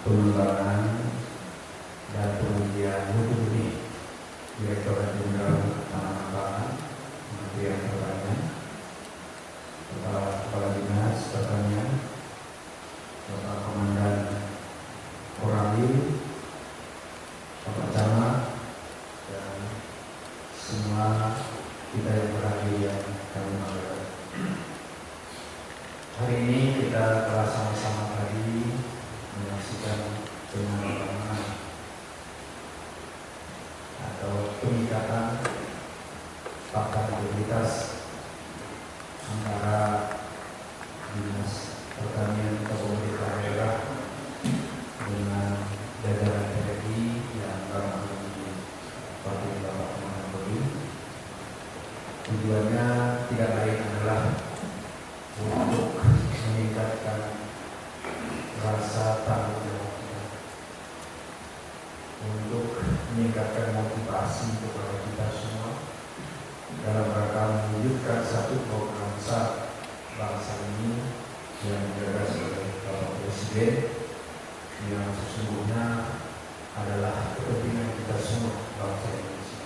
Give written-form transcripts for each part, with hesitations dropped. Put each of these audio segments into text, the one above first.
Pengembangan dan Pengujian Hukum Bumi, Direktorat Jenderal Tanaman Pangan, Kementerian Pertanian, Kepala Dinas Pertanian, Bapak Komandan Koramil, Bapak Camat, dan semua kita yang berhadir yang kami banggakan. Hari ini kita telah sama-sama tadi menyaksikan penandatanganan atau pengikatan fakta integritas antara Dinas Pertanian atau pemerintah daerah dengan jajaran TNI yang barangkali dipakai Bapak Kapolri. Tujuannya tidak lain adalah untuk meningkatkan rasa tanggung jawab, untuk meningkatkan motivasi kepada kita semua dalam rangka mewujudkan satu program besar bangsa ini yang digagas oleh Bapak Presiden, yang sesungguhnya adalah kepentingan kita semua bangsa Indonesia,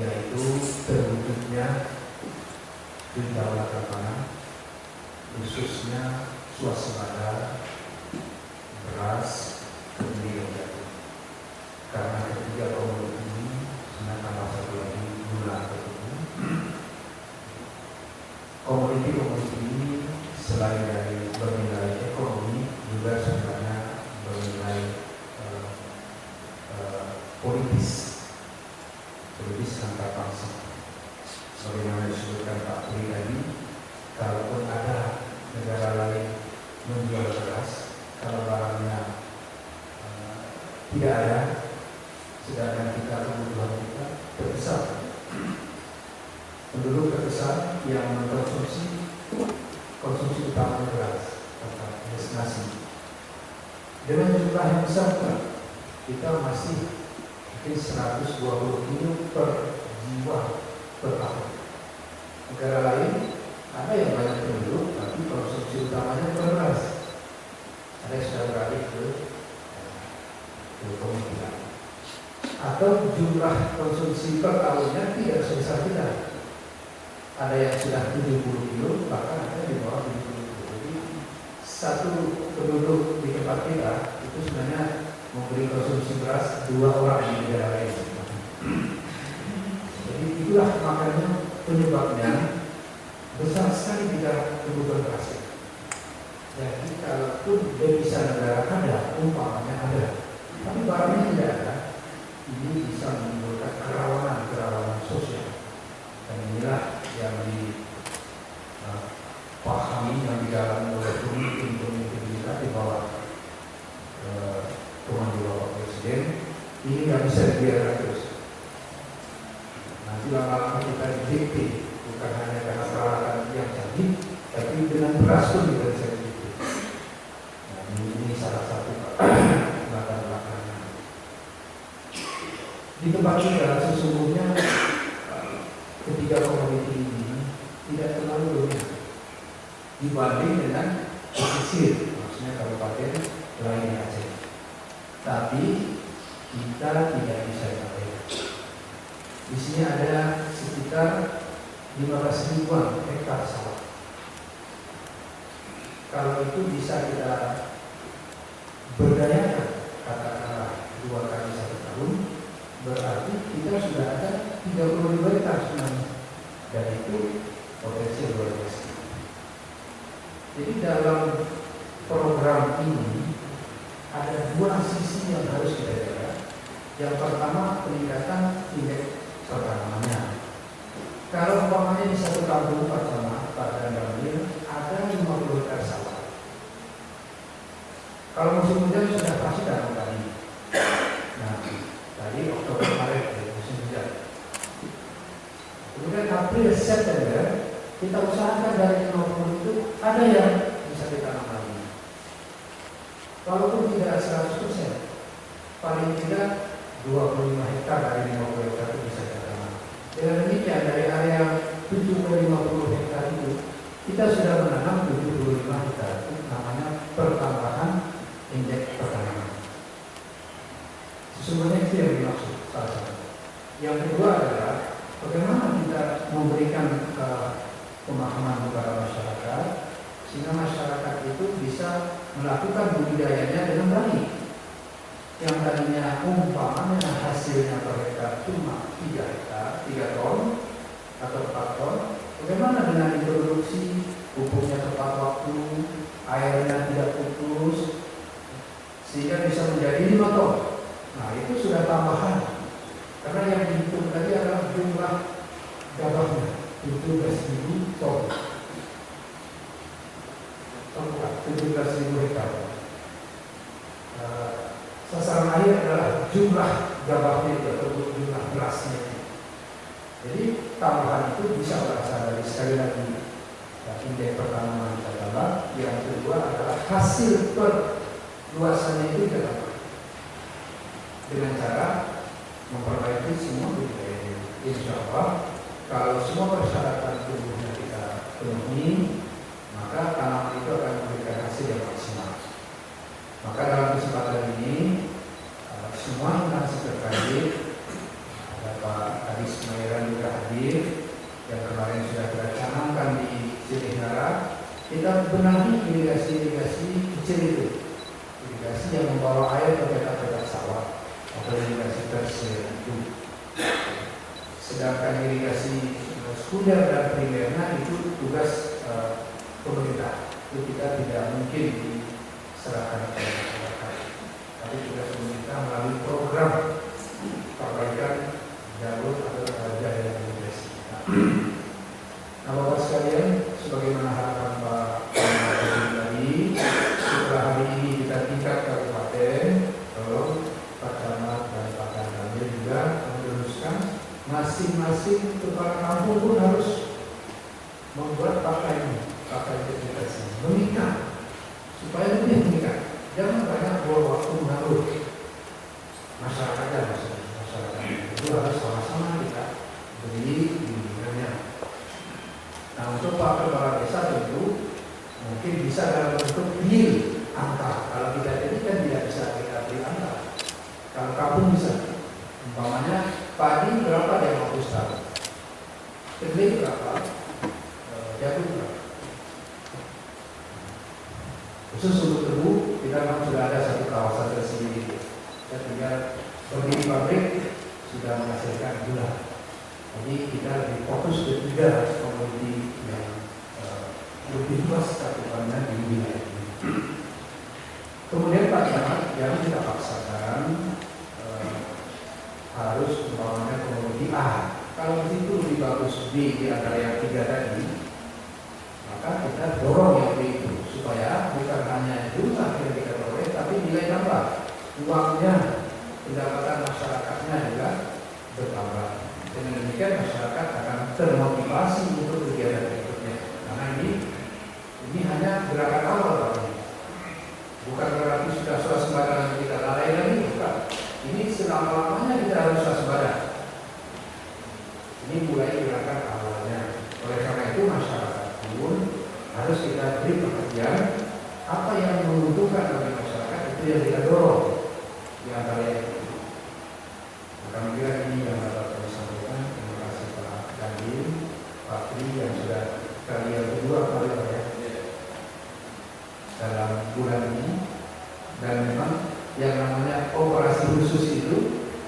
yaitu terwujudnya kedaulatan pangan, khususnya swasembada beras kedelai jagung. Karena ketiga komoditi ini sebenarnya tambah satu lagi gula tertentu. Komoditi ini selain dari bernilai ekonomi juga sebenarnya bernilai politis antar bangsa. Sebagaimana disebutkan Pak Pri tadi, kalaupun ada negara lain menjual beras, kalau barangnya tidak ada, sedangkan kita kebutuhan kita terbesar, penduduk terbesar yang mengkonsumsi konsumsi utama beras atau nasi. Dengan jumlah yang besar, kita masih mungkin 120 kilo per jiwa per tahun. Negara lain ada yang banyak penduduk, tapi konsumsi utamanya beras. Ada yang sudah beralih ke komoditas. Atau jumlah konsumsi per tahunnya tidak sebesar kita. Ada yang sudah 70 kilo, bahkan ada di bawah 70 kilo. Jadi satu penduduk di tempat kita itu sebenarnya memberi konsumsi beras 2 orang di negara lain. Jadi itulah makanya penyebabnya besar sekali kita kebutuhan beras. Jadi kalaupun devisa negara ada, umpamanya ada, tapi barangnya tidak ada, ini bisa menimbulkan kerawanan sosial. Dan inilah yang dipahami, yang didalami oleh pemimpin kita di bawah komando Bapak Presiden. Ini nggak bisa dibiarkan terus. Nanti lama-lama kita didikte, bukan hanya karena peralatan yang canggih, tapi dengan beras pun juga bisa didikte. Nah, ini salah satu latar belakangnya. Di tempat kita sesungguhnya ketiga komoditi ini tidak terlalu dominan dibanding dengan pesisir, maksudnya kabupaten lainnya Aceh. Tapi kita tidak bisa mengabaikan. Di sini ada sekitar 15 ribuan hektar sawah. Kalau itu bisa kita berdayakan, katakanlah 2 kali 1 tahun, berarti kita sudah ada 30 ribu hektar sebenarnya. Dan itu potensi luar biasa. Jadi dalam program ini ada 2 sisi yang harus kita jaga. Yang pertama, peningkatan indeks pertanamannya. Kalau umpamanya di satu kampung pertama Pak dan Ramil ada 50 ada yang bisa ditanam lagi. Walaupun tidak 100%, paling tidak 25 hektar dari 50 hektar itu bisa ditanam. Dengan demikian dari area 7 ke 50 hektar itu kita sudah menanam 75 hektar. Itu namanya pertambahan indeks pertanaman. Sesungguhnya itu yang dimaksud salah satu. Yang kedua adalah bagaimana kita memberikan pemahaman kepada masyarakat sehingga masyarakat itu bisa melakukan budidayanya dengan baik. Yang tadinya umpamanya hasilnya per hektar cuma 3 hektar, 3 ton atau 4 ton, bagaimana dengan diproduksi, pupuknya tepat waktu, airnya tidak putus, sehingga bisa menjadi 5 ton. Nah itu sudah tambahan, karena yang dihitung tadi adalah jumlah gabahnya 17.000 ton. 17.000 hektar. Sasaran akhir adalah jumlah gabahnya itu atau jumlah berasnya itu. Jadi tambahan itu bisa berasal dari sekali lagi indeks pertanaman kita tambah. Yang kedua adalah hasil perluasannya itu kita tambah dengan cara memperbaiki semua budidaya. Insya Allah kalau semua persyaratan tubuhnya kita penuhi, maka tanaman itu akan memberikan hasil yang maksimal. Maka dalam kesempatan ini semua instansi terkait, ada Pak Kadis Mayoran juga hadir, yang kemarin sudah kita canangkan di Cilihara, kita benahi irigasi-irigasi kecil itu, irigasi yang membawa air ke petak-petak sawah atau irigasi tersier itu. Sedangkan irigasi sekunder dan primernya itu tugas pemerintah, itu kita tidak mungkin diserahkan kepada masyarakat, tapi tugas pemerintah melalui program perbaikan jalur atau jalan irigasi. Nah, Bapak sekalian, sebagaimana harapan Pak tadi, setelah hari ini kita tingkat kabupaten, tolong Pak Camat dan Pak Kanwil juga meneruskan masing-masing kepala kampung pun harus membuat pakai irigasi, mengikat supaya lebih mengikat. Jangan banyak buang waktu mengatur masyarakatnya, masyarakat itu harus sama-sama kita beri bimbingannya. Nah untuk Pak Kepala Desa tentu mungkin bisa dalam bentuk real angka. Kalau kita jadi kan tidak bisa kita beri angka. Kalau kampung bisa, umpamanya padi berapa dia mau tahu, kedelai berapa, jagung berapa. Khusus untuk tebu, kita memang sudah ada satu kawasan tersendiri. Kita tinggal berdiri pabrik sudah menghasilkan gula. Jadi kita lebih fokus ke 3 komoditi yang lebih luas cakupannya di wilayah ini. Kemudian Pak Camat yang kita paksakan harus umpamanya komoditi A. Kalau di situ lebih bagus B di antara yang 3 tadi, maka kita dorong yang B itu supaya bukan hanya jumlah yang kita peroleh, tapi nilai tambah, uangnya, pendapatan masyarakatnya juga bertambah. Dengan demikian masyarakat akan termotivasi untuk kegiatan berikutnya. Karena ini hanya gerakan awal, bukan berarti sudah swasembada kita lalai lagi, bukan. Ini selama-lamanya kita harus swasembada. Ini mulai gerakan awalnya. Oleh karena itu masyarakat pun harus kita beri perhatian apa yang menguntungkan bagi masyarakat, itu yang kita dorong di antara itu. Kami kira ini yang dapat kami sampaikan. Terima kasih Pak Dandim, Pak Tri yang sudah kali yang kedua kali ya dalam bulan ini. Dan memang yang namanya operasi khusus itu,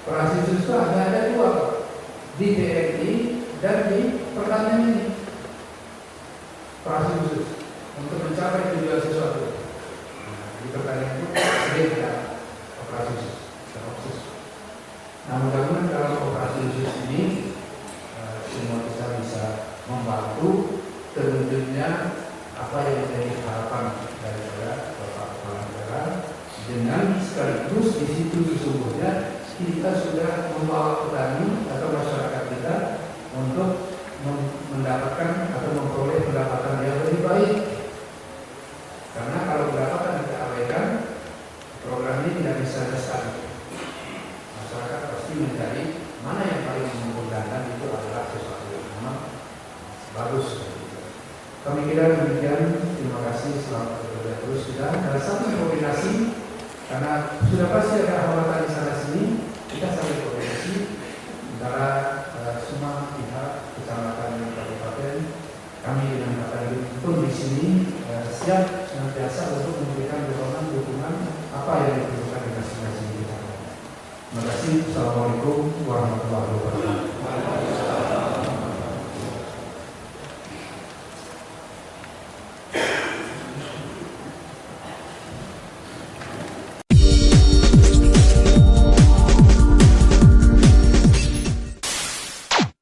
operasi khusus itu ada 2, di TNI dan di pertanian ini. Operasi khusus untuk mencapai tujuan sesuatu. Nah, di pertanian itu beda operasi khusus. Nah, mudah-mudahan dalam operasi khusus ini semua kita bisa membantu terwujudnya apa yang menjadi harapan daripada Bapak Kepala Negara, dengan sekaligus di situ sesungguhnya kita sudah membawa petani atau masyarakat kita untuk mendapatkan atau memperoleh pendapatan yang lebih baik sudah pasti ada hambatan di sana sini, kita saling koordinasi antara semua pihak kecamatan dan kabupaten. Kami dengan KPRI pun di sini siap senantiasa untuk memberikan dukungan apa yang diperlukan di masing-masing kita. Terima kasih. Assalamualaikum warahmatullahi wabarakatuh.